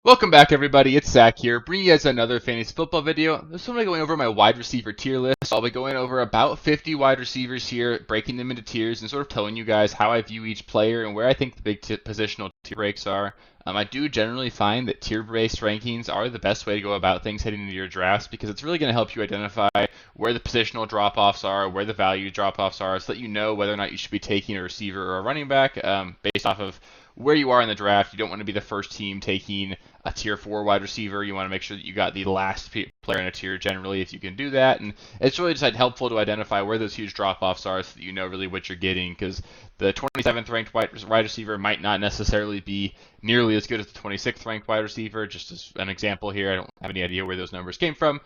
Welcome back, everybody. It's Zach here, bringing you guys another fantasy football video. This one I'm going over my wide receiver tier list. I'll be going over about 50 wide receivers here, breaking them into tiers, and sort of telling you guys how I view each player and where I think the big positional tier breaks are. I do generally find that tier-based rankings are the best way to go about things heading into your drafts because it's really going to help you identify where the positional drop-offs are, where the value drop-offs are, so that you know whether or not you should be taking a receiver or a running back based off of where you are in the draft. You don't want to be the first team taking a tier 4 wide receiver. You want to make sure that you got the last player in a tier generally if you can do that. And it's really just helpful to identify where those huge drop-offs are so that you know really what you're getting, because the 27th ranked wide receiver might not necessarily be nearly as good as the 26th ranked wide receiver. Just as an example here, I don't have any idea where those numbers came from.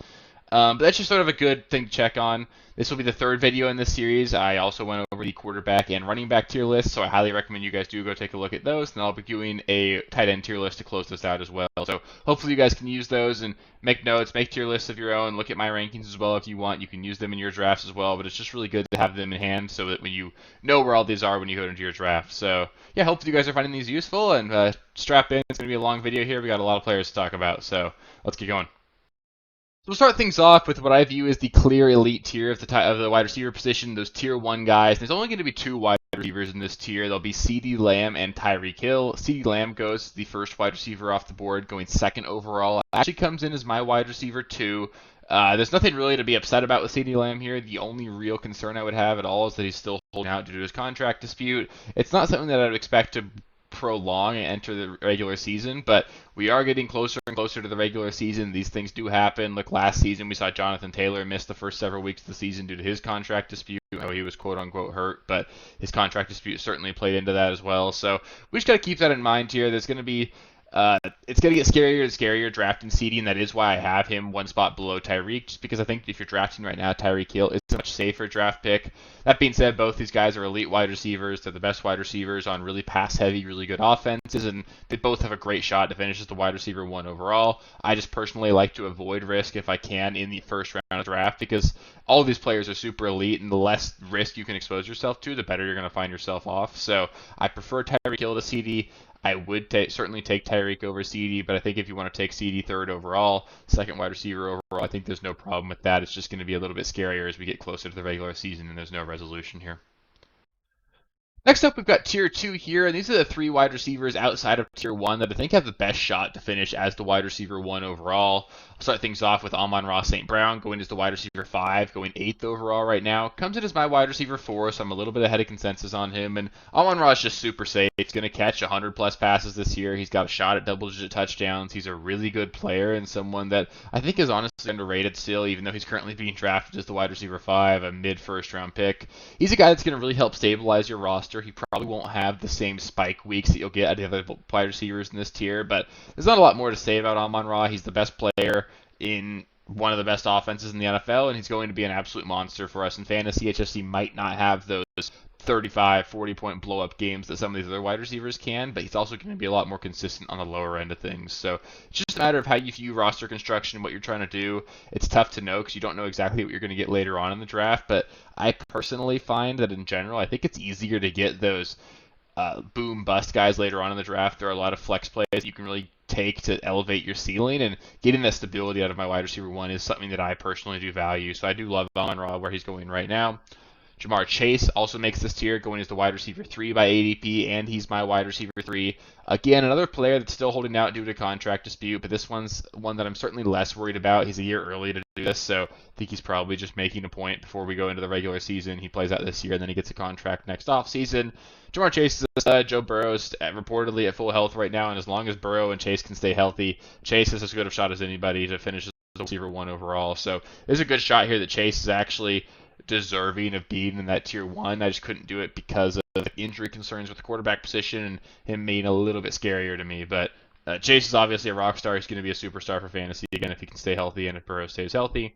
But that's just sort of a good thing to check on. This will be the third video in this series. I also went over the quarterback and running back tier list, so I highly recommend you guys do go take a look at those. And I'll be doing a tight end tier list to close this out as well. So hopefully you guys can use those and make notes, make tier lists of your own, look at my rankings as well if you want. You can use them in your drafts as well, but it's just really good to have them in hand so that when you know where all these are when you go into your draft. So yeah, hopefully you guys are finding these useful, and strap in. It's going to be a long video here. We got a lot of players to talk about, so let's get going. So we'll start things off with what I view as the clear elite tier of the wide receiver position, those tier 1 guys. There's only going to be 2 wide receivers in this tier. There'll be CeeDee Lamb and Tyreek Hill. CeeDee Lamb goes the first wide receiver off the board, going second overall. Actually comes in as my wide receiver 2. There's nothing really to be upset about with CeeDee Lamb here. The only real concern I would have at all is that he's still holding out due to his contract dispute. It's not something that I would expect to prolong and enter the regular season, but we are getting closer and closer to the regular season. These things do happen. Like last season, we saw Jonathan Taylor miss the first several weeks of the season due to his contract dispute. I know he was quote unquote hurt, but his contract dispute certainly played into that as well. So we just got to keep that in mind here. There's going to be it's going to get scarier and scarier drafting CeeDee, and that is why I have him one spot below Tyreek, just because I think if you're drafting right now, Tyreek Hill is a much safer draft pick. That being said, both these guys are elite wide receivers. They're the best wide receivers on really pass-heavy, really good offenses, and they both have a great shot to finish as the wide receiver 1 overall. I just personally like to avoid risk if I can in the first round of draft, because all of these players are super elite, and the less risk you can expose yourself to, the better you're going to find yourself off. So I prefer Tyreek Hill to CeeDee. I would certainly take Tyreek over CeeDee, but I think if you want to take CeeDee third overall, second wide receiver overall, I think there's no problem with that. It's just going to be a little bit scarier as we get closer to the regular season and there's no resolution here. Next up, we've got Tier 2 here, and these are the 3 wide receivers outside of Tier 1 that I think have the best shot to finish as the wide receiver 1 overall. I'll start things off with Amon-Ra St. Brown going as the wide receiver 5, going 8th overall right now. Comes in as my wide receiver 4, so I'm a little bit ahead of consensus on him. And Amon-Ra is just super safe. He's going to catch 100-plus passes this year. He's got a shot at double-digit touchdowns. He's a really good player and someone that I think is honestly underrated still, even though he's currently being drafted as the wide receiver 5, a mid-first-round pick. He's a guy that's going to really help stabilize your roster. He probably won't have the same spike weeks that you'll get at the other wide receivers in this tier, but there's not a lot more to say about Amon-Ra. He's the best player in one of the best offenses in the NFL, and he's going to be an absolute monster for us in fantasy. HFC might not have those 35, 40-point blow-up games that some of these other wide receivers can, but he's also going to be a lot more consistent on the lower end of things. So it's just a matter of how you view roster construction, what you're trying to do. It's tough to know because you don't know exactly what you're going to get later on in the draft, but I personally find that in general, I think it's easier to get those boom bust guys later on in the draft. There are a lot of flex plays you can really take to elevate your ceiling, and getting that stability out of my wide receiver 1 is something that I personally do value. So I do love Amon-Ra where he's going right now. Ja'Marr Chase also makes this tier, going as the wide receiver 3 by ADP, and he's my wide receiver 3. Again, another player that's still holding out due to contract dispute, but this one's one that I'm certainly less worried about. He's a year early to do this, so I think he's probably just making a point before we go into the regular season. He plays out this year, and then he gets a contract next offseason. Ja'Marr Chase is a stud. Joe Burrow's reportedly at full health right now, and as long as Burrow and Chase can stay healthy, Chase has as good a shot as anybody to finish as the receiver 1 overall. So there's a good shot here that Chase is actually deserving of being in that tier 1. I just couldn't do it because of injury concerns with the quarterback position and him being a little bit scarier to me. But Chase is obviously a rock star. He's going to be a superstar for fantasy again if he can stay healthy and if Burrow stays healthy.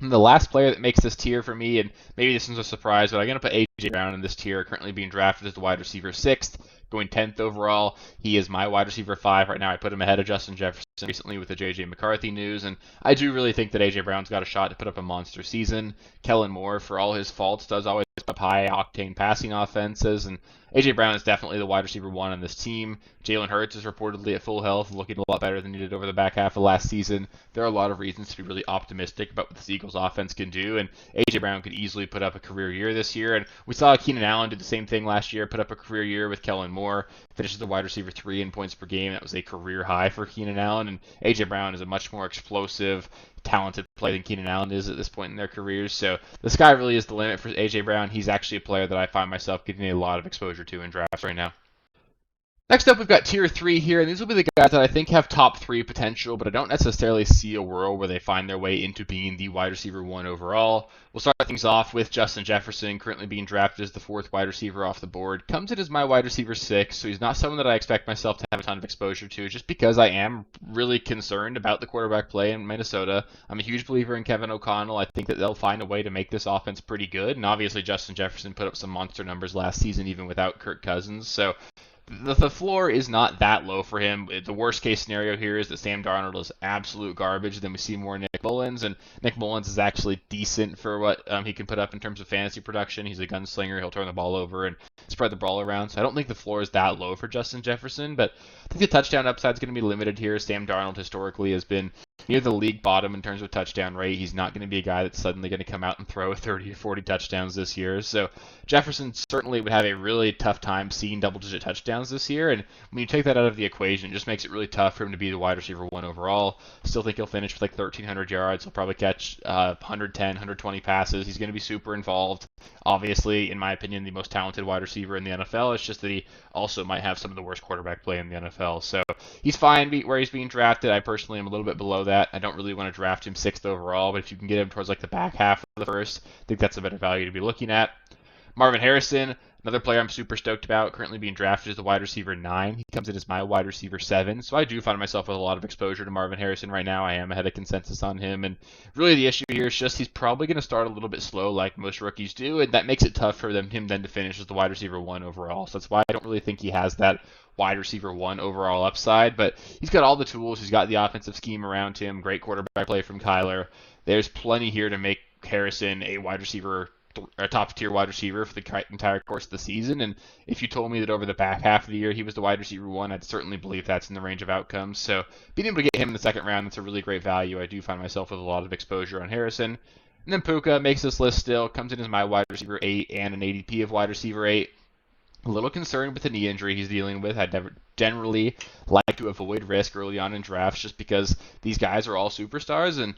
And the last player that makes this tier for me, and maybe this one's a surprise, but I'm going to put A.J. Brown in this tier, currently being drafted as the wide receiver 6th, going 10th overall. He is my wide receiver 5 right now. I put him ahead of Justin Jefferson recently with the J.J. McCarthy news, and I do really think that A.J. Brown's got a shot to put up a monster season. Kellen Moore, for all his faults, does always up high-octane passing offenses, and A.J. Brown is definitely the wide receiver 1 on this team. Jalen Hurts is reportedly at full health, looking a lot better than he did over the back half of last season. There are a lot of reasons to be really optimistic about what this Eagles offense can do, and A.J. Brown could easily put up a career year this year, and we saw Keenan Allen do the same thing last year, put up a career year with Kellen Moore, finishes the wide receiver 3 in points per game. That was a career high for Keenan Allen, and A.J. Brown is a much more explosive, talented player than Keenan Allen is at this point in their careers. So the sky really is the limit for A.J. Brown. He's actually a player that I find myself getting a lot of exposure to in drafts right now. Next up, we've got tier 3 here, and these will be the guys that I think have top 3 potential, but I don't necessarily see a world where they find their way into being the wide receiver 1 overall. We'll start things off with Justin Jefferson, currently being drafted as the 4th wide receiver off the board. Comes in as my wide receiver 6, so he's not someone that I expect myself to have a ton of exposure to, just because I am really concerned about the quarterback play in Minnesota. I'm a huge believer in Kevin O'Connell. I think that they'll find a way to make this offense pretty good, and obviously Justin Jefferson put up some monster numbers last season, even without Kirk Cousins, so the floor is not that low for him. The worst case scenario here is that Sam Darnold is absolute garbage. Then we see more Nick Mullins, and Nick Mullins is actually decent for what he can put up in terms of fantasy production. He's a gunslinger. He'll turn the ball over and spread the ball around. So I don't think the floor is that low for Justin Jefferson, but I think the touchdown upside is going to be limited here. Sam Darnold historically has been near the league bottom in terms of touchdown rate. He's not going to be a guy that's suddenly going to come out and throw 30 to 40 touchdowns this year. So Jefferson certainly would have a really tough time seeing double-digit touchdowns this year. And when you take that out of the equation, it just makes it really tough for him to be the wide receiver 1 overall. Still think he'll finish with like 1,300 yards. He'll probably catch 110, 120 passes. He's going to be super involved. Obviously, in my opinion, the most talented wide receiver in the NFL. It's just that he also might have some of the worst quarterback play in the NFL. So he's fine where he's being drafted. I personally am a little bit below that. I don't really want to draft him 6th overall, but if you can get him towards like the back half of the first, I think that's a better value to be looking at. Marvin Harrison, another player I'm super stoked about, currently being drafted as the wide receiver 9. He comes in as my wide receiver 7, so I do find myself with a lot of exposure to Marvin Harrison right now. I am ahead of consensus on him, and really the issue here is just he's probably going to start a little bit slow like most rookies do, and that makes it tough for him then to finish as the wide receiver 1 overall. So that's why I don't really think he has that wide receiver 1 overall upside, but he's got all the tools. He's got the offensive scheme around him, great quarterback play from Kyler. There's plenty here to make Harrison a wide receiver, a top tier wide receiver for the entire course of the season. And if you told me that over the back half of the year he was the wide receiver 1, I'd certainly believe that's in the range of outcomes. So being able to get him in the 2nd round, that's a really great value. I do find myself with a lot of exposure on Harrison. And then Puka makes this list still, comes in as my wide receiver 8 and an ADP of wide receiver 8. A little concerned with the knee injury he's dealing with. I'd never generally like to avoid risk early on in drafts just because these guys are all superstars, and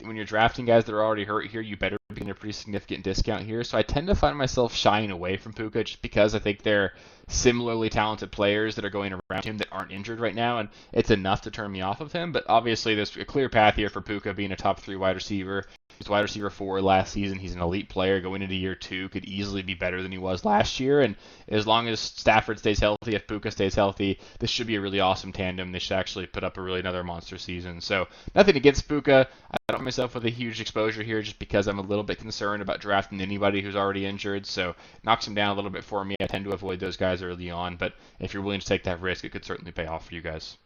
when you're drafting guys that are already hurt here, you better be getting a pretty significant discount here. So I tend to find myself shying away from Puka just because I think they're similarly talented players that are going around him that aren't injured right now, and it's enough to turn me off of him. But obviously there's a clear path here for Puka being a top 3 wide receiver. He's wide receiver 4 last season. He's an elite player going into year 2. Could easily be better than he was last year. And as long as Stafford stays healthy, if Puka stays healthy, this should be a really awesome tandem. They should actually put up another monster season. So nothing against Puka. I don't find myself with a huge exposure here just because I'm a little bit concerned about drafting anybody who's already injured. So knocks him down a little bit for me. I tend to avoid those guys early on. But if you're willing to take that risk, it could certainly pay off for you guys.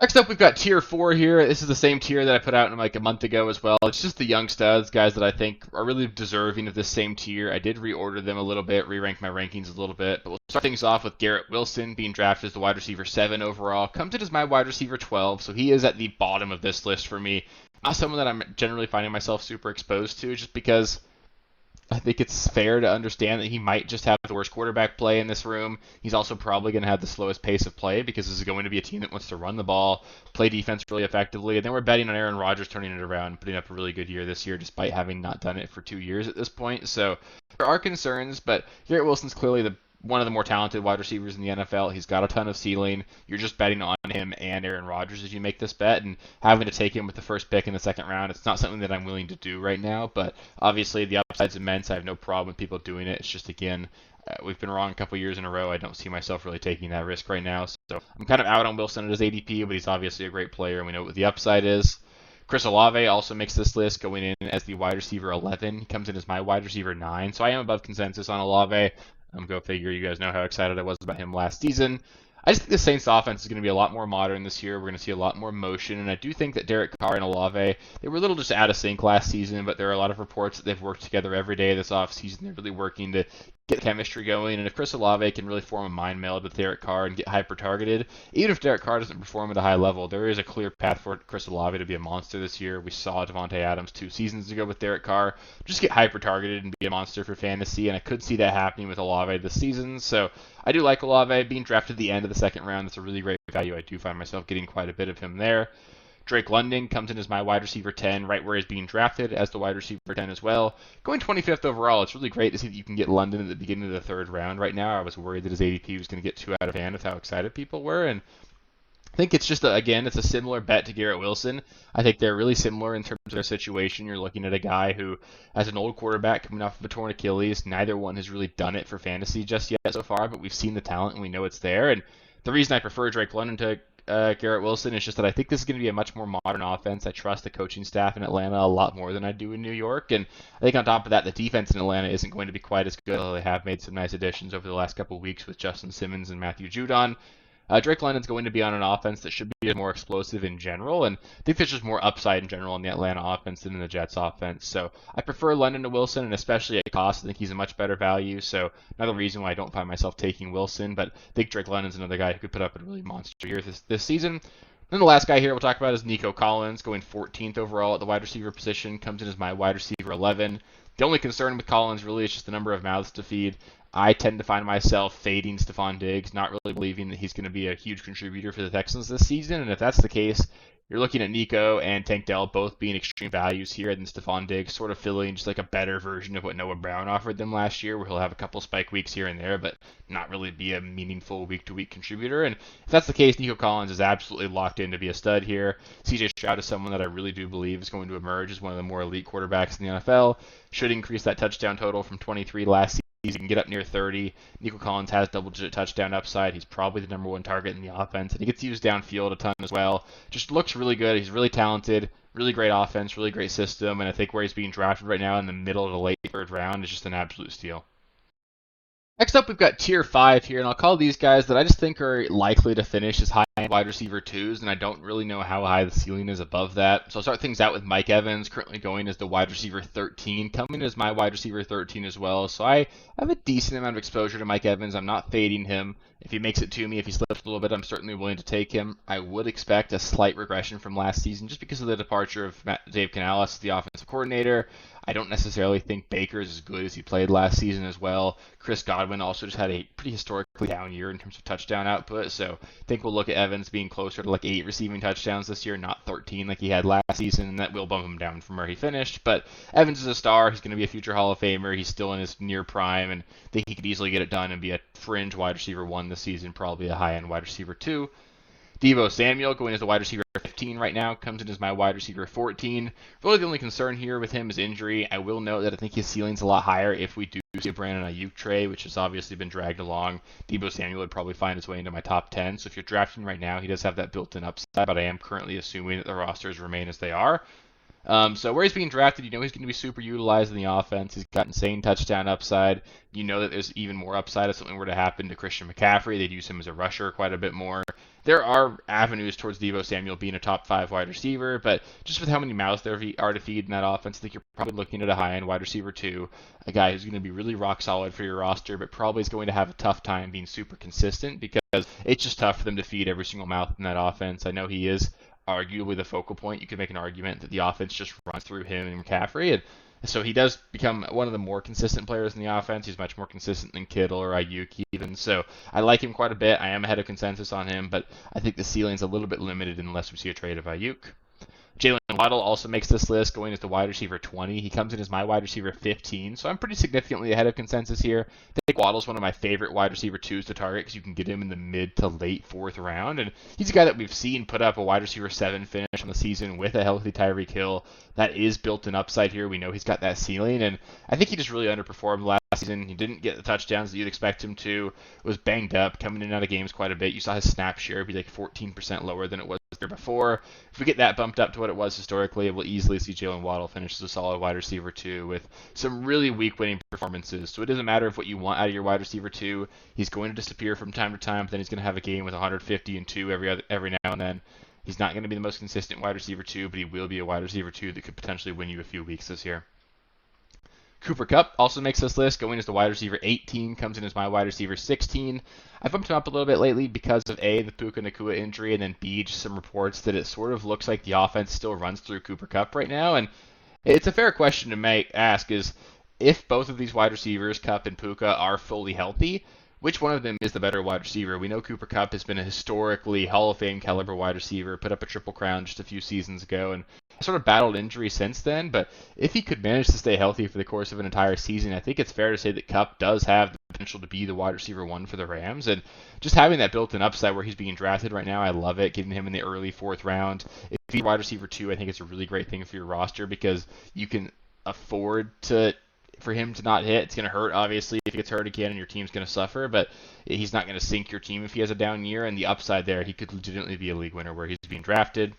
Next up, we've got tier 4 here. This is the same tier that I put out like a month ago as well. It's just the young studs, guys that I think are really deserving of this same tier. I did reorder them a little bit, re-rank my rankings a little bit, but we'll start things off with Garrett Wilson being drafted as the wide receiver 7 overall. Comes in as my wide receiver 12, so he is at the bottom of this list for me. Not someone that I'm generally finding myself super exposed to just because I think it's fair to understand that he might just have the worst quarterback play in this room. He's also probably going to have the slowest pace of play because this is going to be a team that wants to run the ball, play defense really effectively, and then we're betting on Aaron Rodgers turning it around and putting up a really good year this year despite having not done it for 2 years at this point. So there are concerns, but Garrett Wilson's clearly one of the more talented wide receivers in the NFL. He's got a ton of ceiling. You're just betting on him and Aaron Rodgers as you make this bet, and having to take him with the first pick in the 2nd round, it's not something that I'm willing to do right now, but obviously the upside's immense. I have no problem with people doing it. It's just, again, we've been wrong a couple years in a row. I don't see myself really taking that risk right now, so I'm kind of out on Wilson at his ADP, but he's obviously a great player, and we know what the upside is. Chris Olave also makes this list, going in as the wide receiver 11. He comes in as my wide receiver 9, so I am above consensus on Olave. Go figure. You guys know how excited I was about him last season. I just think the Saints offense is going to be a lot more modern this year. We're going to see a lot more motion, and I do think that Derek Carr and Olave, they were a little just out of sync last season, but there are a lot of reports that they've worked together every day this offseason. They're really working to get chemistry going, and if Chris Olave can really form a mind meld with Derek Carr and get hyper-targeted, even if Derek Carr doesn't perform at a high level, there is a clear path for Chris Olave to be a monster this year. We saw Davante Adams 2 seasons ago with Derek Carr just get hyper-targeted and be a monster for fantasy, and I could see that happening with Olave this season, so I do like Olave being drafted at the end of the second round. That's a really great value. I do find myself getting quite a bit of him there. Drake London comes in as my wide receiver 10, right where he's being drafted as the wide receiver 10 as well. Going 25th overall, it's really great to see that you can get London at the beginning of the third round right now. I was worried that his ADP was going to get too out of hand with how excited people were, and I think it's just, again, it's a similar bet to Garrett Wilson. I think they're really similar in terms of their situation. You're looking at a guy who has an old quarterback coming off of a torn Achilles. Neither one has really done it for fantasy just yet so far, but we've seen the talent and we know it's there. And the reason I prefer Drake London to Garrett Wilson is just that I think this is going to be a much more modern offense. I trust the coaching staff in Atlanta a lot more than I do in New York. And I think on top of that, the defense in Atlanta isn't going to be quite as good, although they have made some nice additions over the last couple of weeks with Justin Simmons and Matthew Judon. Drake London's going to be on an offense that should be more explosive in general, and I think there's just more upside in general in the Atlanta offense than in the Jets offense. So I prefer London to Wilson, and especially at cost, I think he's a much better value. So another reason why I don't find myself taking Wilson, but I think Drake London's another guy who could put up a really monster year this season. Then the last guy here we'll talk about is Nico Collins, going 14th overall at the wide receiver position, comes in as my wide receiver 11. The only concern with Collins really is just the number of mouths to feed. I tend to find myself fading Stephon Diggs, not really believing that he's going to be a huge contributor for the Texans this season. And if that's the case, you're looking at Nico and Tank Dell both being extreme values here, and Stephon Diggs sort of filling just like a better version of what Noah Brown offered them last year, where he'll have a couple spike weeks here and there, but not really be a meaningful week-to-week contributor. And if that's the case, Nico Collins is absolutely locked in to be a stud here. CJ Stroud is someone that I really do believe is going to emerge as one of the more elite quarterbacks in the NFL. Should increase that touchdown total from 23 last season. He can get up near 30. Nico Collins has double-digit touchdown upside. He's probably the number one target in the offense, and he gets used downfield a ton as well. Just looks really good. He's really talented, really great offense, really great system, and I think where he's being drafted right now in the middle of the late third round is just an absolute steal. Next up, we've got tier 5 here, and I'll call these guys that I just think are likely to finish as high wide receiver 2s, and I don't really know how high the ceiling is above that. So I'll start things out with Mike Evans, currently going as the wide receiver 13, coming as my wide receiver 13 as well. So I have a decent amount of exposure to Mike Evans. I'm not fading him. If he makes it to me, if he slips a little bit, I'm certainly willing to take him. I would expect a slight regression from last season just because of the departure of Dave Canales, the offensive coordinator. I don't necessarily think Baker is as good as he played last season as well. Chris Godwin also just had a pretty historically down year in terms of touchdown output, so I think we'll look at Evans being closer to like 8 receiving touchdowns this year, not 13 like he had last season, and that will bump him down from where he finished. But Evans is a star. He's going to be a future Hall of Famer. He's still in his near prime, and I think he could easily get it done and be a fringe wide receiver 1 this season, probably a high-end wide receiver 2. Deebo Samuel going as the wide receiver 15 right now, comes in as my wide receiver 14. Really the only concern here with him is injury. I will note that I think his ceiling's a lot higher if we do see a Brandon Ayuk trade, which has obviously been dragged along. Deebo Samuel would probably find his way into my top 10. So if you're drafting right now, he does have that built-in upside, but I am currently assuming that the rosters remain as they are. So where he's being drafted, you know he's going to be super utilized in the offense. He's got insane touchdown upside. You know that there's even more upside if something were to happen to Christian McCaffrey. They'd use him as a rusher quite a bit more. There are avenues towards Deebo Samuel being a top 5 wide receiver, but just with how many mouths there are to feed in that offense, I think you're probably looking at a high-end wide receiver 2, a guy who's going to be really rock solid for your roster, but probably is going to have a tough time being super consistent because it's just tough for them to feed every single mouth in that offense. I know he is arguably the focal point. You could make an argument that the offense just runs through him and McCaffrey, and so he does become one of the more consistent players in the offense. He's much more consistent than Kittle or Ayuk even, so I like him quite a bit. I am ahead of consensus on him, but I think the ceiling's a little bit limited unless we see a trade of Ayuk. Jalen Waddle also makes this list, going as the wide receiver 20. He comes in as my wide receiver 15, so I'm pretty significantly ahead of consensus here. I think Waddle's one of my favorite wide receiver 2s to target because you can get him in the mid to late 4th round, and he's a guy that we've seen put up a wide receiver 7 finish on the season with a healthy Tyreek Hill. That is built-in upside here. We know he's got that ceiling, and I think he just really underperformed last season. He didn't get the touchdowns that you'd expect him to. Was banged up, coming in and out of games quite a bit. You saw his snap share be like 14% lower than it was the year before. If we get that bumped up to what it was historically, we'll easily see Jalen Waddle finish as a solid wide receiver 2 with some really weak winning performances. So it doesn't matter of what you want out of your wide receiver 2. He's going to disappear from time to time, but then he's going to have a game with 150 and 2 every now and then. He's not going to be the most consistent wide receiver 2, but he will be a wide receiver 2 that could potentially win you a few weeks this year. Cooper Kupp also makes this list, going as the wide receiver 18, comes in as my wide receiver 16. I bumped him up a little bit lately because of A, the Puka Nacua injury, and then B, just some reports that it sort of looks like the offense still runs through Cooper Kupp right now. And it's a fair question to ask is, if both of these wide receivers, Kupp and Puka, are fully healthy, which one of them is the better wide receiver? We know Cooper Kupp has been a historically Hall of Fame caliber wide receiver, put up a Triple Crown just a few seasons ago, and sort of battled injury since then. But if he could manage to stay healthy for the course of an entire season, I think it's fair to say that Kupp does have the potential to be the wide receiver 1 for the Rams. And just having that built-in upside where he's being drafted right now, I love it. Getting him in the early 4th round. If he's wide receiver 2, I think it's a really great thing for your roster because you can afford for him to not hit. It's going to hurt, obviously, if he gets hurt again and your team's going to suffer, but he's not going to sink your team if he has a down year, and the upside there, he could legitimately be a league winner where he's being drafted.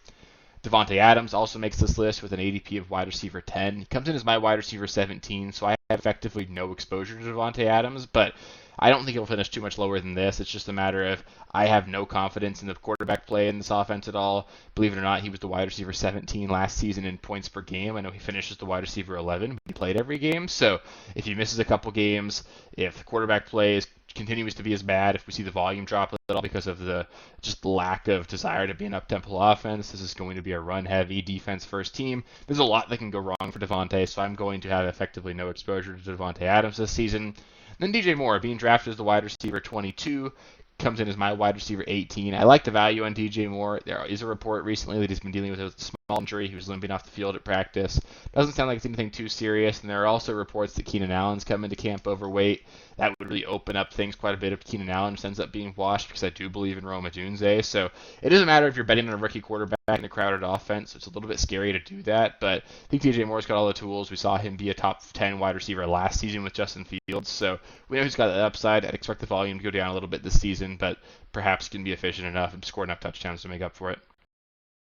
Davante Adams also makes this list with an ADP of wide receiver 10. He comes in as my wide receiver 17, so I have effectively no exposure to Davante Adams, but I don't think he'll finish too much lower than this. It's just a matter of I have no confidence in the quarterback play in this offense at all. Believe it or not, he was the wide receiver 17 last season in points per game. I know he finishes the wide receiver 11, but he played every game. So if he misses a couple games, if the quarterback play continues to be as bad, if we see the volume drop a little because of the just lack of desire to be an up-tempo offense, this is going to be a run-heavy defense-first team. There's a lot that can go wrong for Davante, so I'm going to have effectively no exposure to Davante Adams this season. Then DJ Moore, being drafted as the wide receiver 22, comes in as my wide receiver 18. I like the value on DJ Moore. There is a report recently that he's been dealing with a small injury. He was limping off the field at practice. Doesn't sound like it's anything too serious. And there are also reports that Keenan Allen's come into camp overweight. That would really open up things quite a bit if Keenan Allen just ends up being washed, because I do believe in Rome Odunze. So it doesn't matter if you're betting on a rookie quarterback in a crowded offense. So it's a little bit scary to do that. But I think DJ Moore's got all the tools. We saw him be a top 10 wide receiver last season with Justin Fields. So we know he's got that upside. I'd expect the volume to go down a little bit this season, but perhaps can be efficient enough and score enough touchdowns to make up for it.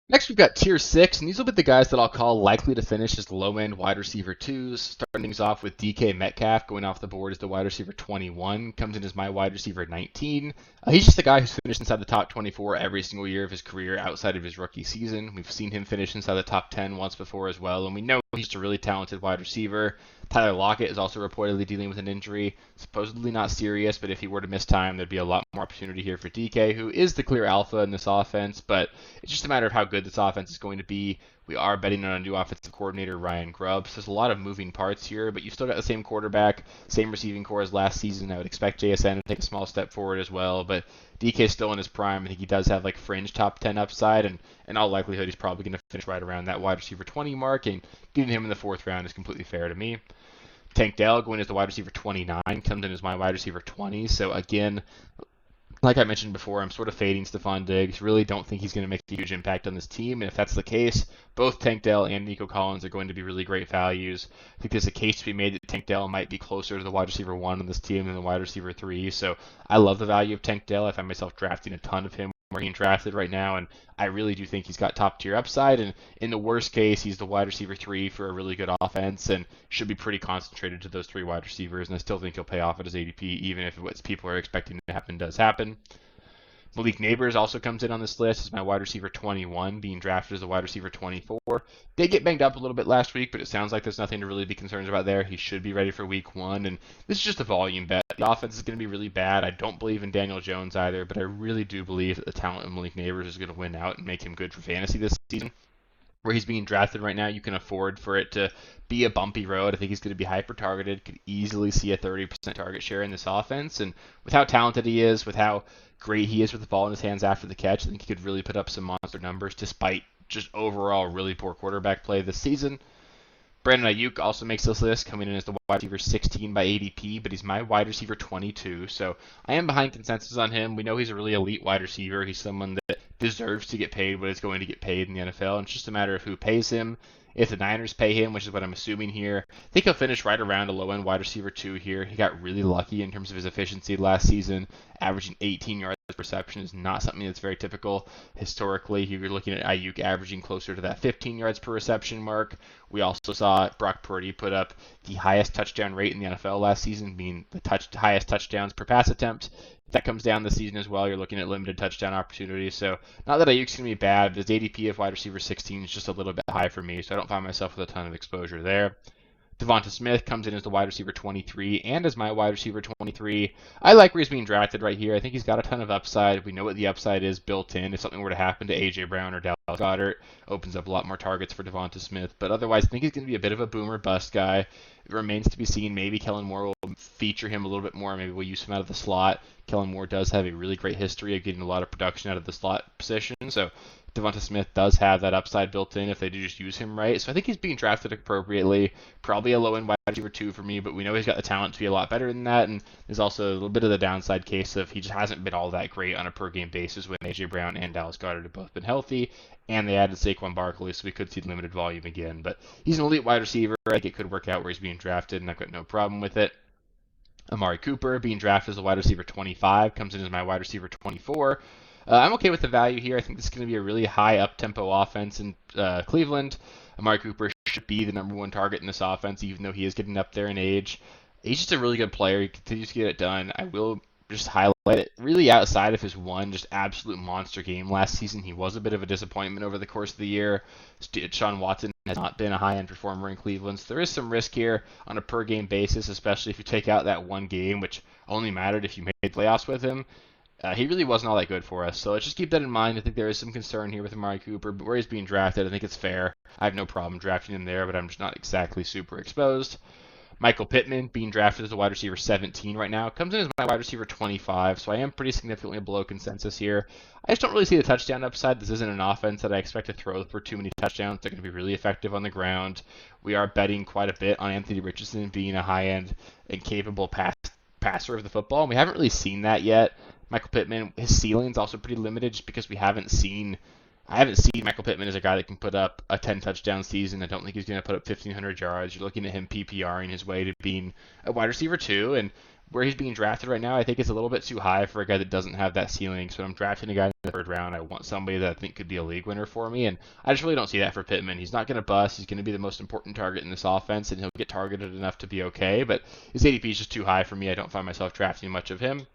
Next, we've got Tier 6, and these will be the guys that I'll call likely to finish as low-end wide receiver 2s. Starting things off with DK Metcalf going off the board as the wide receiver 21, comes in as my wide receiver 19. He's just a guy who's finished inside the top 24 every single year of his career outside of his rookie season. We've seen him finish inside the top 10 once before as well, and we know he's just a really talented wide receiver. Tyler Lockett is also reportedly dealing with an injury, supposedly not serious, but if he were to miss time, there'd be a lot more opportunity here for DK, who is the clear alpha in this offense, but it's just a matter of how good this offense is going to be. We are betting on a new offensive coordinator, Ryan Grubb, so there's a lot of moving parts here, but you've still got the same quarterback, same receiving core as last season. I would expect JSN to take a small step forward as well, but DK is still in his prime. I think he does have like fringe top 10 upside, and in all likelihood, he's probably going to finish right around that wide receiver 20 mark, and getting him in the 4th round is completely fair to me. Tank Dell going as the wide receiver 29, comes in as my wide receiver 20. So again, like I mentioned before, I'm sort of fading Stephon Diggs. Really don't think he's going to make a huge impact on this team. And if that's the case, both Tank Dell and Nico Collins are going to be really great values. I think there's a case to be made that Tank Dell might be closer to the wide receiver 1 on this team than the wide receiver 3. So I love the value of Tank Dell. I find myself drafting a ton of him where he's drafted right now, and I really do think he's got top tier upside, and in the worst case, he's the wide receiver 3 for a really good offense, and should be pretty concentrated to those 3 wide receivers, and I still think he'll pay off at his ADP, even if what people are expecting to happen does happen. Malik Neighbors also comes in on this list as my wide receiver 21, being drafted as a wide receiver 24. Did get banged up a little bit last week, but it sounds like there's nothing to really be concerned about there. He should be ready for week 1, and this is just a volume bet. The offense is going to be really bad. I don't believe in Daniel Jones either, but I really do believe that the talent of Malik Neighbors is going to win out and make him good for fantasy this season. Where he's being drafted right now, you can afford for it to be a bumpy road. I think he's going to be hyper-targeted, could easily see a 30% target share in this offense, and with how talented he is, with how great he is with the ball in his hands after the catch, I think he could really put up some monster numbers despite just overall really poor quarterback play this season. Brandon Ayuk also makes this list, coming in as the wide receiver 16 by ADP, but he's my wide receiver 22, so I am behind consensus on him. We know he's a really elite wide receiver. He's someone that deserves to get paid what is going to get paid in the NFL, and it's just a matter of who pays him. If the Niners pay him, which is what I'm assuming here, I think he'll finish right around a low-end wide receiver 2 here. He got really lucky in terms of his efficiency last season. Averaging 18 yards per reception is not something that's very typical. Historically, you're looking at Ayuk averaging closer to that 15 yards per reception mark. We also saw Brock Purdy put up the highest touchdown rate in the NFL last season, being the highest touchdowns per pass attempt. If that comes down this season as well, you're looking at limited touchdown opportunities. So not that Ayuk's going to be bad, but his ADP of wide receiver 16 is just a little bit high for me, so I don't find myself with a ton of exposure there. Devonta Smith comes in as the wide receiver 23 and as my wide receiver 23. I like where he's being drafted right here. I think he's got a ton of upside. We know what the upside is built in. If something were to happen to A.J. Brown or Dallas Goedert, opens up a lot more targets for Devonta Smith. But otherwise, I think he's going to be a bit of a boomer bust guy. It remains to be seen. Maybe Kellen Moore will feature him a little bit more. Maybe we'll use him out of the slot. Kellen Moore does have a really great history of getting a lot of production out of the slot position. So Devonta Smith does have that upside built in if they do just use him right. So I think he's being drafted appropriately. Probably a low-end wide receiver 2 for me, but we know he's got the talent to be a lot better than that. And there's also a little bit of the downside case of he just hasn't been all that great on a per-game basis when A.J. Brown and Dallas Goedert have both been healthy. And they added Saquon Barkley, so we could see limited volume again. But he's an elite wide receiver. I think it could work out where he's being drafted, and I've got no problem with it. Amari Cooper being drafted as a wide receiver 25, comes in as my wide receiver 24. I'm okay with the value here. I think this is going to be a really high up-tempo offense in Cleveland. Amari Cooper should be the number one target in this offense, even though he is getting up there in age. He's just a really good player. He continues to get it done. I will just highlight it. Really outside of his one just absolute monster game last season, he was a bit of a disappointment over the course of the year. Sean Watson has not been a high-end performer in Cleveland, so there is some risk here on a per-game basis, especially if you take out that one game, which only mattered if you made playoffs with him. He really wasn't all that good for us, so let's just keep that in mind. I think there is some concern here with Amari Cooper, but where he's being drafted, I think it's fair. I have no problem drafting him there, but I'm just not exactly super exposed. Michael Pittman being drafted as a wide receiver 17 right now, comes in as my wide receiver 25, so I am pretty significantly below consensus here. I just don't really see the touchdown upside. This isn't an offense that I expect to throw for too many touchdowns. They're going to be really effective on the ground. We are betting quite a bit on Anthony Richardson being a high-end and capable passer of the football, and we haven't really seen that yet. Michael Pittman, his ceiling's also pretty limited just because I haven't seen Michael Pittman as a guy that can put up a 10 touchdown season. I don't think he's going to put up 1,500 yards. You're looking at him PPRing his way to being a wide receiver 2, and where he's being drafted right now, I think it's a little bit too high for a guy that doesn't have that ceiling. So when I'm drafting a guy in the third round, I want somebody that I think could be a league winner for me, and I just really don't see that for Pittman. He's not going to bust. He's going to be the most important target in this offense, and he'll get targeted enough to be okay, but his ADP is just too high for me. I don't find myself drafting much of him.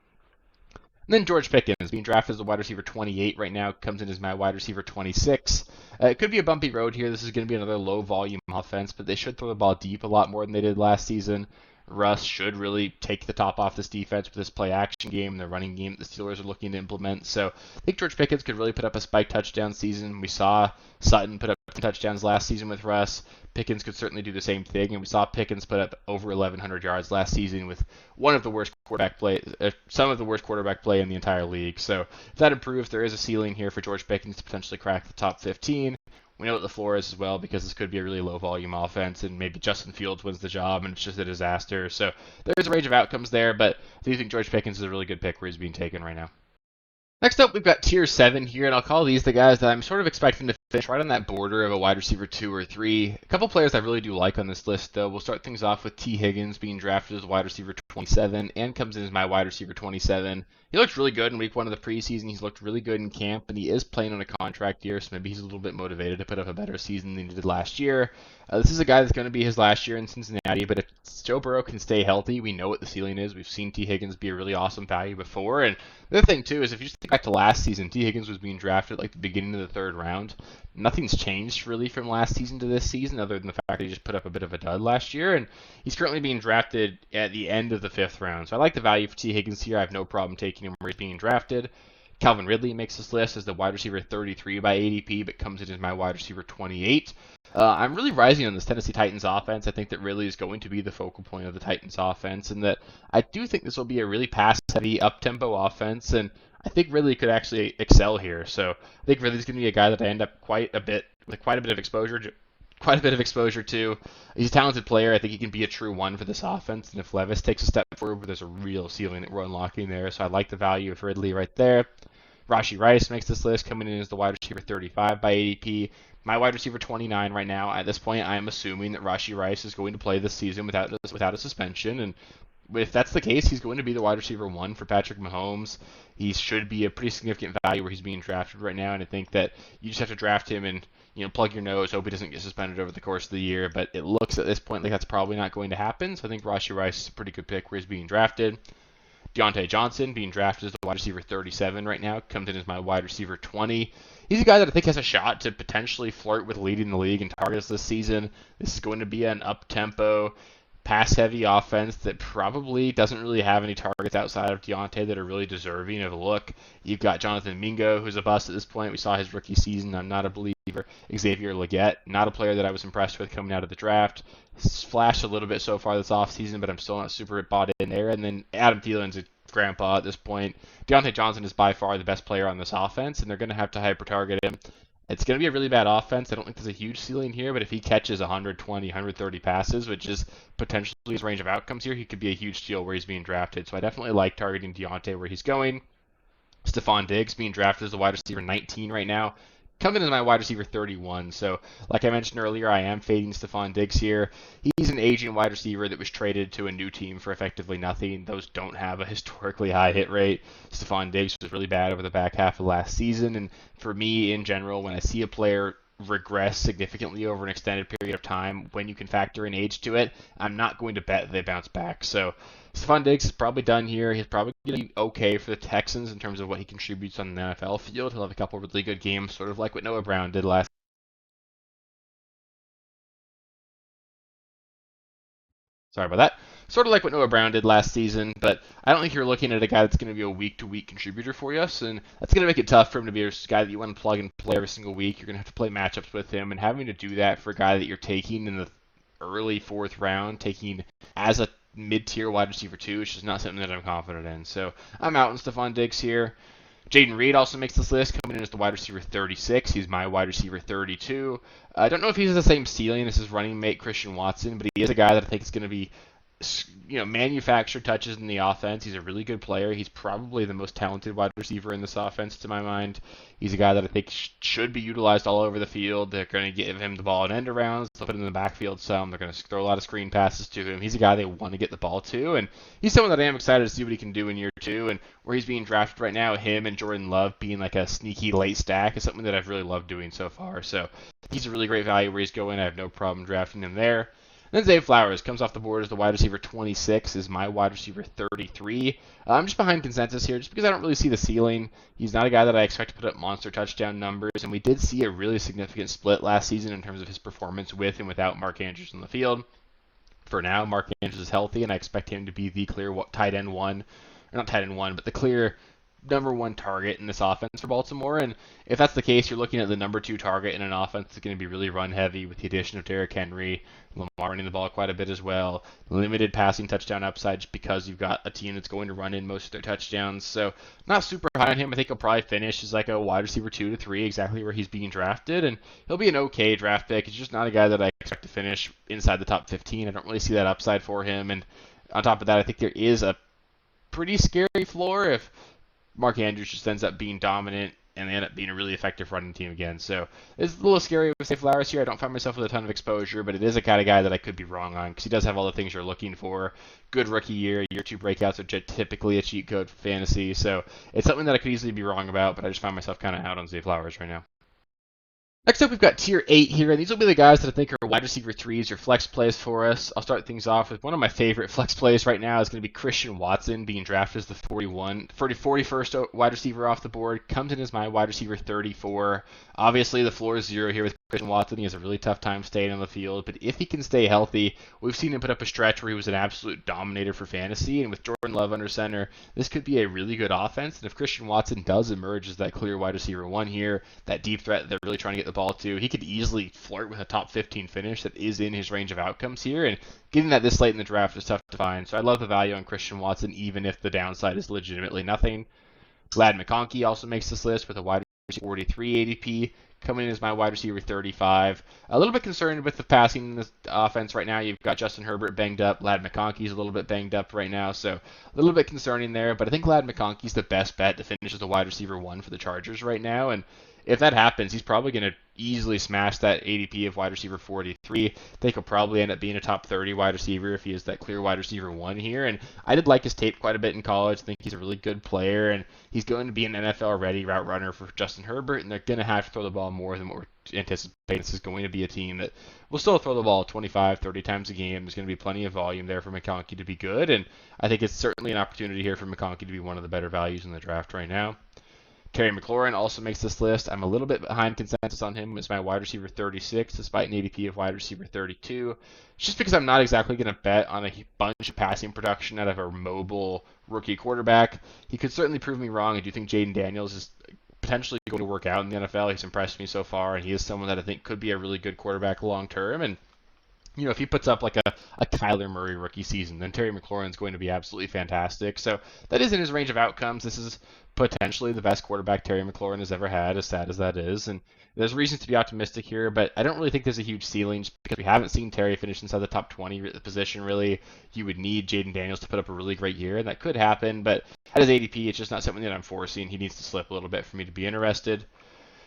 And then George Pickens, being drafted as a wide receiver 28 right now, comes in as my wide receiver 26. It could be a bumpy road here. This is going to be another low-volume offense, but they should throw the ball deep a lot more than they did last season. Russ should really take the top off this defense with this play-action game and the running game that the Steelers are looking to implement. So I think George Pickens could really put up a spike touchdown season. We saw Sutton put up touchdowns last season with Russ. Pickens could certainly do the same thing, and we saw Pickens put up over 1,100 yards last season with some of the worst quarterback play in the entire league. So if that improves, there is a ceiling here for George Pickens to potentially crack the top 15. We know what the floor is as well, because this could be a really low-volume offense, and maybe Justin Fields wins the job, and it's just a disaster. So there's a range of outcomes there, but I do think George Pickens is a really good pick where he's being taken right now. Next up, we've got tier 7 here, and I'll call these the guys that I'm sort of expecting to finish right on that border of a wide receiver 2 or 3. A couple players I really do like on this list, though. We'll start things off with T. Higgins being drafted as a wide receiver 27 and comes in as my wide receiver 27. He looked really good in week 1 of the preseason. He's looked really good in camp, and he is playing on a contract year, so maybe he's a little bit motivated to put up a better season than he did last year. This is a guy that's going to be his last year in Cincinnati, but if Joe Burrow can stay healthy, we know what the ceiling is. We've seen T. Higgins be a really awesome value before, and the other thing, too, is if you just think back to last season, T. Higgins was being drafted at like the beginning of the 3rd round. Nothing's changed really from last season to this season, other than the fact that he just put up a bit of a dud last year, and he's currently being drafted at the end of the 5th round. So I like the value for T. Higgins here. I have no problem taking him where he's being drafted. Calvin Ridley makes this list as the wide receiver 33 by ADP, but comes in as my wide receiver 28. I'm really rising on this Tennessee Titans offense. I think that Ridley is going to be the focal point of the Titans offense, and that I do think this will be a really pass-heavy, up-tempo offense, and I think Ridley could actually excel here. So I think Ridley's going to be a guy that I end up quite a bit of exposure to. He's a talented player. I think he can be a true one for this offense, and if Levis takes a step forward, there's a real ceiling that we're unlocking there. So I like the value of Ridley right there. Rashee Rice makes this list, coming in as the wide receiver 35 by ADP. My wide receiver 29 right now. At this point, I am assuming that Rashee Rice is going to play this season without a suspension, and if that's the case, he's going to be the wide receiver 1 for Patrick Mahomes. He should be a pretty significant value where he's being drafted right now, and I think that you just have to draft him and plug your nose, hope he doesn't get suspended over the course of the year. But it looks at this point like that's probably not going to happen. So I think Rashee Rice is a pretty good pick where he's being drafted. Diontae Johnson being drafted as the wide receiver 37 right now, comes in as my wide receiver 20. He's a guy that I think has a shot to potentially flirt with leading the league in targets this season. This is going to be an up-tempo, pass-heavy offense that probably doesn't really have any targets outside of Diontae that are really deserving of a look. You've got Jonathan Mingo, who's a bust at this point. We saw his rookie season. I'm not a believer. Xavier Legette, not a player that I was impressed with coming out of the draft. He's flashed a little bit so far this offseason, but I'm still not super bought in there. And then Adam Thielen's a grandpa at this point. Diontae Johnson is by far the best player on this offense, and they're going to have to hyper-target him. It's going to be a really bad offense. I don't think there's a huge ceiling here, but if he catches 120, 130 passes, which is potentially his range of outcomes here, he could be a huge steal where he's being drafted. So I definitely like targeting Diontae where he's going. Stephon Diggs being drafted as the wide receiver 19 right now, coming in as my wide receiver 31. So, like I mentioned earlier, I am fading Stephon Diggs here. He's an aging wide receiver that was traded to a new team for effectively nothing. Those don't have a historically high hit rate. Stephon Diggs was really bad over the back half of last season. And for me, in general, when I see a player regress significantly over an extended period of time, when you can factor in age to it, I'm not going to bet they bounce back. So Stephon Diggs is probably done here. He's probably going to be okay for the Texans in terms of what he contributes on the NFL field. He'll have a couple of really good games, sort of like what Noah Brown did last. Sorry about that. Sort of like what Noah Brown did last season, but I don't think you're looking at a guy that's going to be a week-to-week contributor for us, and that's going to make it tough for him to be a guy that you want to plug and play every single week. You're going to have to play matchups with him, and having to do that for a guy that you're taking in the early 4th round, taking as a mid-tier wide receiver 2, is just not something that I'm confident in. So I'm out on Stephon Diggs here. Jaden Reed also makes this list, coming in as the wide receiver 36. He's my wide receiver 32. I don't know if he's the same ceiling as his running mate Christian Watson, but he is a guy that I think is going to be, manufactured touches in the offense. He's a really good player. He's probably the most talented wide receiver in this offense, to my mind. He's a guy that I think should be utilized all over the field. They're going to give him the ball in end arounds. They'll put him in the backfield some. They're going to throw a lot of screen passes to him. He's a guy they want to get the ball to, and he's someone that I am excited to see what he can do in year 2. And where he's being drafted right now, him and Jordan Love being like a sneaky late stack is something that I've really loved doing so far. So he's a really great value where he's going. I have no problem drafting him there. Then Zay Flowers comes off the board as the wide receiver 26, is my wide receiver 33. I'm just behind consensus here just because I don't really see the ceiling. He's not a guy that I expect to put up monster touchdown numbers, and we did see a really significant split last season in terms of his performance with and without Mark Andrews on the field. For now, Mark Andrews is healthy, and I expect him to be the clear tight end 1, or not tight end 1, but the clear number 1 target in this offense for Baltimore. And if that's the case, you're looking at the number 2 target in an offense that's going to be really run heavy with the addition of Derrick Henry, Lamar running the ball quite a bit as well, limited passing touchdown upside just because you've got a team that's going to run in most of their touchdowns. So not super high on him. I think he'll probably finish as like a wide receiver 2 to 3, exactly where he's being drafted, and he'll be an okay draft pick. He's just not a guy that I expect to finish inside the top 15. I don't really see that upside for him. And on top of that, I think there is a pretty scary floor if Mark Andrews just ends up being dominant and they end up being a really effective running team again. So it's a little scary with Zay Flowers here. I don't find myself with a ton of exposure, but it is a kind of guy that I could be wrong on because he does have all the things you're looking for. Good rookie year 2 breakouts are typically a cheat code for fantasy. So it's something that I could easily be wrong about, but I just find myself kind of out on Zay Flowers right now. Next up, we've got tier 8 here, and these will be the guys that I think are wide receiver 3s or flex plays for us. I'll start things off with one of my favorite flex plays right now is going to be Christian Watson being drafted as the 41st wide receiver off the board. Comes in as my wide receiver 34. Obviously, the floor is 0 here with Christian Watson. He has a really tough time staying on the field, but if he can stay healthy, we've seen him put up a stretch where he was an absolute dominator for fantasy, and with Jordan Love under center, this could be a really good offense. And if Christian Watson does emerge as that clear wide receiver 1 here, that deep threat they're really trying to get the ball to, he could easily flirt with a top 15 finish that is in his range of outcomes here, and getting that this late in the draft is tough to find. So I love the value on Christian Watson, even if the downside is legitimately nothing. Glad McConkey also makes this list with a wide receiver 43 ADP. Coming in as my wide receiver 35. A little bit concerned with the passing in this offense right now. You've got Justin Herbert banged up. Ladd McConkey's a little bit banged up right now, so a little bit concerning there. But I think Ladd McConkey's the best bet to finish as the wide receiver 1 for the Chargers right now. And if that happens, he's probably going to easily smash that ADP of wide receiver 43. I think he'll probably end up being a top 30 wide receiver if he is that clear wide receiver 1 here. And I did like his tape quite a bit in college. I think he's a really good player, and he's going to be an NFL-ready route runner for Justin Herbert, and they're going to have to throw the ball more than what we're anticipating. This is going to be a team that will still throw the ball 25, 30 times a game. There's going to be plenty of volume there for McConkey to be good, and I think it's certainly an opportunity here for McConkey to be one of the better values in the draft right now. Terry McLaurin also makes this list. I'm a little bit behind consensus on him as my wide receiver 36, despite an ADP of wide receiver 32. It's just because I'm not exactly going to bet on a bunch of passing production out of a mobile rookie quarterback. He could certainly prove me wrong. I do think Jaden Daniels is potentially going to work out in the NFL. He's impressed me so far, and he is someone that I think could be a really good quarterback long term. And if he puts up like a Kyler Murray rookie season, then Terry McLaurin is going to be absolutely fantastic. So that is in his range of outcomes. This is potentially the best quarterback Terry McLaurin has ever had, as sad as that is. And there's reasons to be optimistic here, but I don't really think there's a huge ceiling just because we haven't seen Terry finish inside the top 20 position, really. You would need Jaden Daniels to put up a really great year, and that could happen. But at his ADP, it's just not something that I'm foreseeing. He needs to slip a little bit for me to be interested.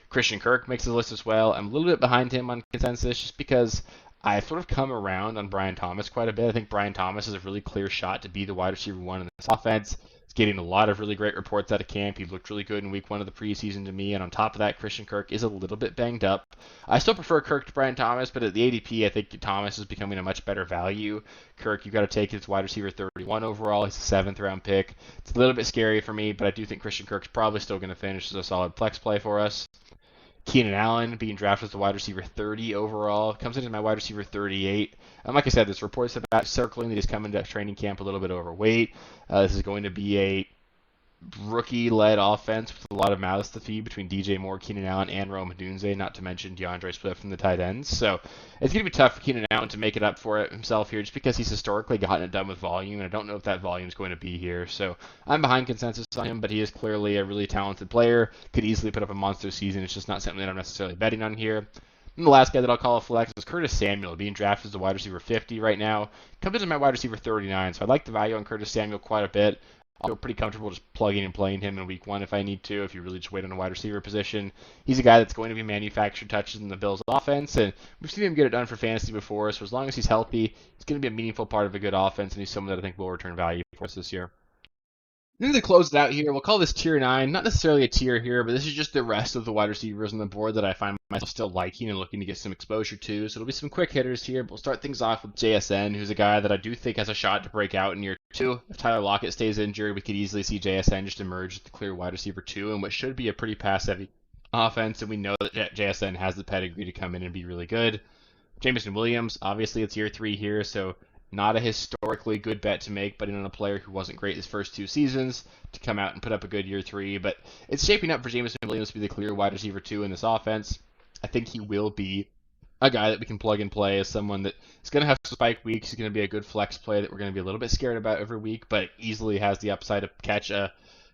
Christian Kirk makes the list as well. I'm a little bit behind him on consensus just because I've sort of come around on Brian Thomas quite a bit. I think Brian Thomas is a really clear shot to be the wide receiver 1 in this offense. He's getting a lot of really great reports out of camp. He looked really good in week 1 of the preseason to me. And on top of that, Christian Kirk is a little bit banged up. I still prefer Kirk to Brian Thomas, but at the ADP, I think Thomas is becoming a much better value. Kirk, you've got to take his wide receiver 31 overall. He's a 7th round pick. It's a little bit scary for me, but I do think Christian Kirk's probably still going to finish as a solid flex play for us. Keenan Allen being drafted as the wide receiver 30 overall. Comes in as my wide receiver 38. And like I said, there's reports about circling that he's coming to training camp a little bit overweight. This is going to be a rookie-led offense with a lot of mouths to feed between DJ Moore, Keenan Allen, and Rome Odunze, not to mention DeAndre Swift from the tight ends. So it's going to be tough for Keenan Allen to make it up for it himself here just because he's historically gotten it done with volume, and I don't know if that volume is going to be here. So I'm behind consensus on him, but he is clearly a really talented player, could easily put up a monster season. It's just not something that I'm necessarily betting on here. And the last guy that I'll call a flex is Curtis Samuel, being drafted as a wide receiver 50 right now. Comes into my wide receiver 39, so I like the value on Curtis Samuel quite a bit. I feel pretty comfortable just plugging and playing him in week 1 if I need to, if you really just wait on a wide receiver position. He's a guy that's going to be manufactured touches in the Bills' offense, and we've seen him get it done for fantasy before, so as long as he's healthy, he's going to be a meaningful part of a good offense, and he's someone that I think will return value for us this year. Then to close it out here, we'll call this tier 9. Not necessarily a tier here, but this is just the rest of the wide receivers on the board that I find myself still liking and looking to get some exposure to. So it'll be some quick hitters here, but we'll start things off with JSN, who's a guy that I do think has a shot to break out in year 2. If Tyler Lockett stays injured, we could easily see JSN just emerge as the clear wide receiver 2 in what should be a pretty pass-heavy offense, and we know that JSN has the pedigree to come in and be really good. Jameson Williams, obviously it's year 3 here, so not a historically good bet to make, but in on a player who wasn't great his first 2 seasons to come out and put up a good year 3. But it's shaping up for Jameson Williams to be the clear wide receiver 2 in this offense. I think he will be a guy that we can plug and play as someone that is going to have spike weeks. He's going to be a good flex play that we're going to be a little bit scared about every week, but easily has the upside to catch a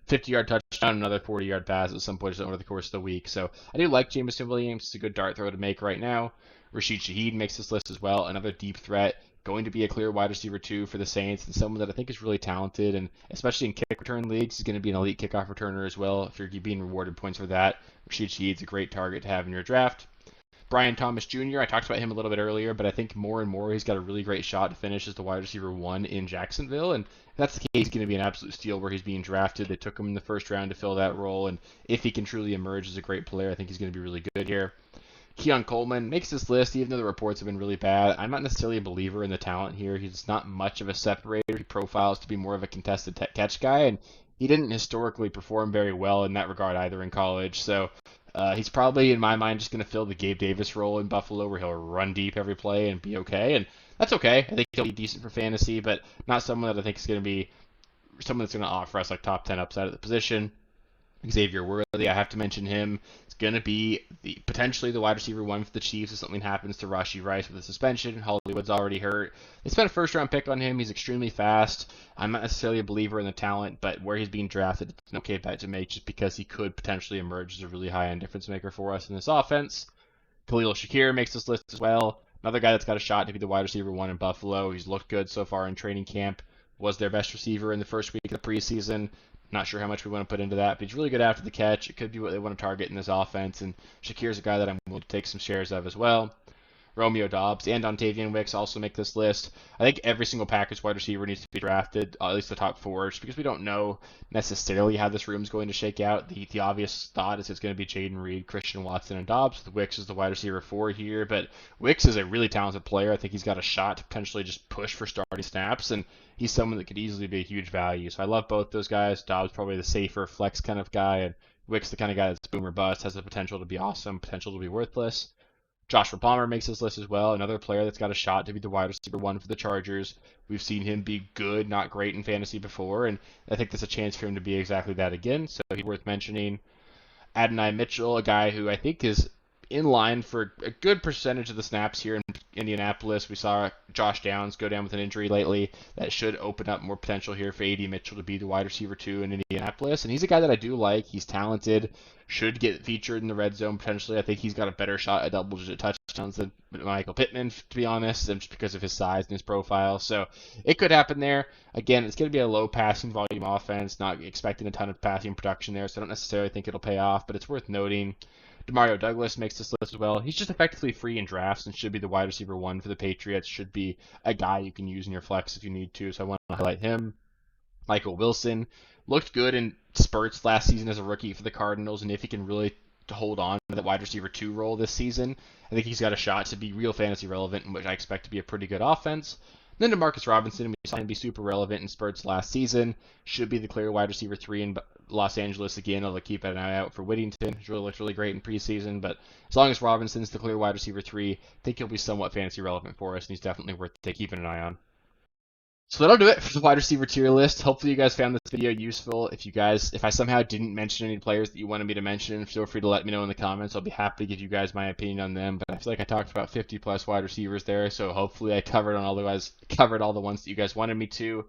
50-yard touchdown, another 40-yard pass at some point over the course of the week. So I do like Jameson Williams. It's a good dart throw to make right now. Rashid Shaheed makes this list as well, another deep threat. Going to be a clear wide receiver 2 for the Saints, and someone that I think is really talented, and especially in kick return leagues, he's going to be an elite kickoff returner as well. If you're being rewarded points for that, Rashid Shaheed's a great target to have in your draft. Brian Thomas Jr., I talked about him a little bit earlier, but I think more and more he's got a really great shot to finish as the wide receiver 1 in Jacksonville, and if that's the case, he's going to be an absolute steal where he's being drafted. They took him in the first round to fill that role, and if he can truly emerge as a great player, I think he's going to be really good here. Keon Coleman makes this list, even though the reports have been really bad. I'm not necessarily a believer in the talent here. He's not much of a separator. He profiles to be more of a contested catch guy, and he didn't historically perform very well in that regard either in college. So he's probably, in my mind, just going to fill the Gabe Davis role in Buffalo, where he'll run deep every play and be okay. And that's okay. I think he'll be decent for fantasy, but not someone that I think is going to be someone that's going to offer us like top 10 upside at the position. Xavier Worthy, I have to mention him. It's going to be potentially the wide receiver one for the Chiefs if something happens to Rashee Rice with a suspension. Hollywood's already hurt. They spent a first-round pick on him. He's extremely fast. I'm not necessarily a believer in the talent, but where he's being drafted, it's an okay bet to make just because he could potentially emerge as a really high-end difference maker for us in this offense. Khalil Shakir makes this list as well. Another guy that's got a shot to be the wide receiver one in Buffalo. He's looked good so far in training camp. Was their best receiver in the first week of the preseason. Not sure how much we want to put into that, but he's really good after the catch. It could be what they want to target in this offense, and Shakir's a guy that I'm willing to take some shares of as well. Romeo Doubs and Dontavian Wicks also make this list. I think every single Packers wide receiver needs to be drafted, at least the top four, just because we don't know necessarily how this room is going to shake out. The obvious thought is it's going to be Jayden Reed, Christian Watson, and Doubs. Wicks is the wide receiver 4 here, but Wicks is a really talented player. I think he's got a shot to potentially just push for starting snaps, and he's someone that could easily be a huge value. So I love both those guys. Doubs probably the safer flex kind of guy, and Wicks the kind of guy that's boom or bust, has the potential to be awesome, potential to be worthless. Joshua Palmer makes this list as well, another player that's got a shot to be the wide receiver one for the Chargers. We've seen him be good, not great in fantasy before, and I think there's a chance for him to be exactly that again, so he's worth mentioning. Adonai Mitchell, a guy who I think is in line for a good percentage of the snaps here in Indianapolis. We saw Josh Downs go down with an injury lately. That should open up more potential here for AD Mitchell to be the wide receiver 2 in Indianapolis. And he's a guy that I do like. He's talented, should get featured in the red zone potentially. I think he's got a better shot at double-digit touchdowns than Michael Pittman, to be honest, just because of his size and his profile. So it could happen there. Again, it's going to be a low passing volume offense, not expecting a ton of passing production there, so I don't necessarily think it'll pay off, but it's worth noting. Demario Douglas makes this list as well. He's just effectively free in drafts and should be the wide receiver 1 for the Patriots. Should be a guy you can use in your flex if you need to, so I want to highlight him. Michael Wilson looked good in spurts last season as a rookie for the Cardinals, and if he can really hold on to that wide receiver 2 role this season, I think he's got a shot to be real fantasy relevant, which I expect to be a pretty good offense. Then Demarcus Robinson, we saw him be super relevant in spurts last season. Should be the clear wide receiver 3 in Los Angeles again. I'll keep an eye out for Whittington. He's really looked really great in preseason, but as long as Robinson's the clear wide receiver 3, I think he'll be somewhat fantasy relevant for us, and he's definitely worth keeping an eye on. So that'll do it for the wide receiver tier list. Hopefully you guys found this video useful. If I somehow didn't mention any players that you wanted me to mention, feel free to let me know in the comments. I'll be happy to give you guys my opinion on them. But I feel like I talked about 50 plus wide receivers there, so hopefully I covered all the ones that you guys wanted me to.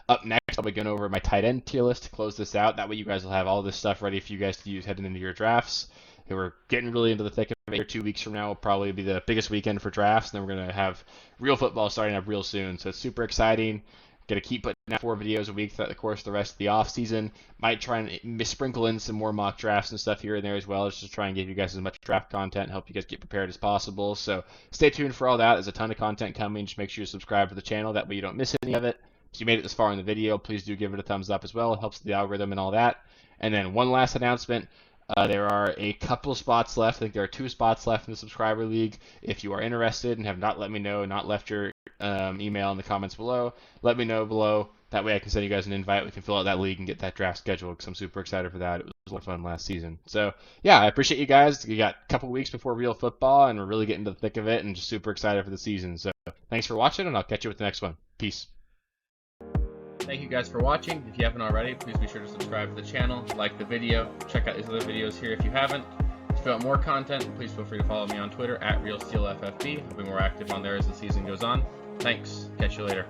Up next, I'll be going over my tight end tier list to close this out. That way you guys will have all this stuff ready for you guys to use heading into your drafts. We're getting really into the thick of it. 2 weeks from now will probably be the biggest weekend for drafts, and then we're going to have real football starting up real soon. So it's super exciting. Going to keep putting out 4 videos a week throughout the course of the rest of the off season. Might try and sprinkle in some more mock drafts and stuff here and there as well, just to try and give you guys as much draft content, help you guys get prepared as possible. So stay tuned for all that. There's a ton of content coming. Just make sure you subscribe to the channel. That way you don't miss any of it. If you made it this far in the video, please do give it a thumbs up as well. It helps the algorithm and all that. And then one last announcement. There are a couple spots left. I think there are 2 spots left in the subscriber league. If you are interested and have not let me know, not left your email in the comments below, let me know below. That way I can send you guys an invite. We can fill out that league and get that draft scheduled because I'm super excited for that. It was a lot of fun last season. So, yeah, I appreciate you guys. We got a couple weeks before real football, and we're really getting to the thick of it and just super excited for the season. So, thanks for watching, and I'll catch you with the next one. Peace. Thank you guys for watching. If you haven't already, please be sure to subscribe to the channel, like the video, check out these other videos here if you haven't. If you want more content, please feel free to follow me on Twitter at RealSteelFFB. I'll be more active on there as the season goes on. Thanks. Catch you later.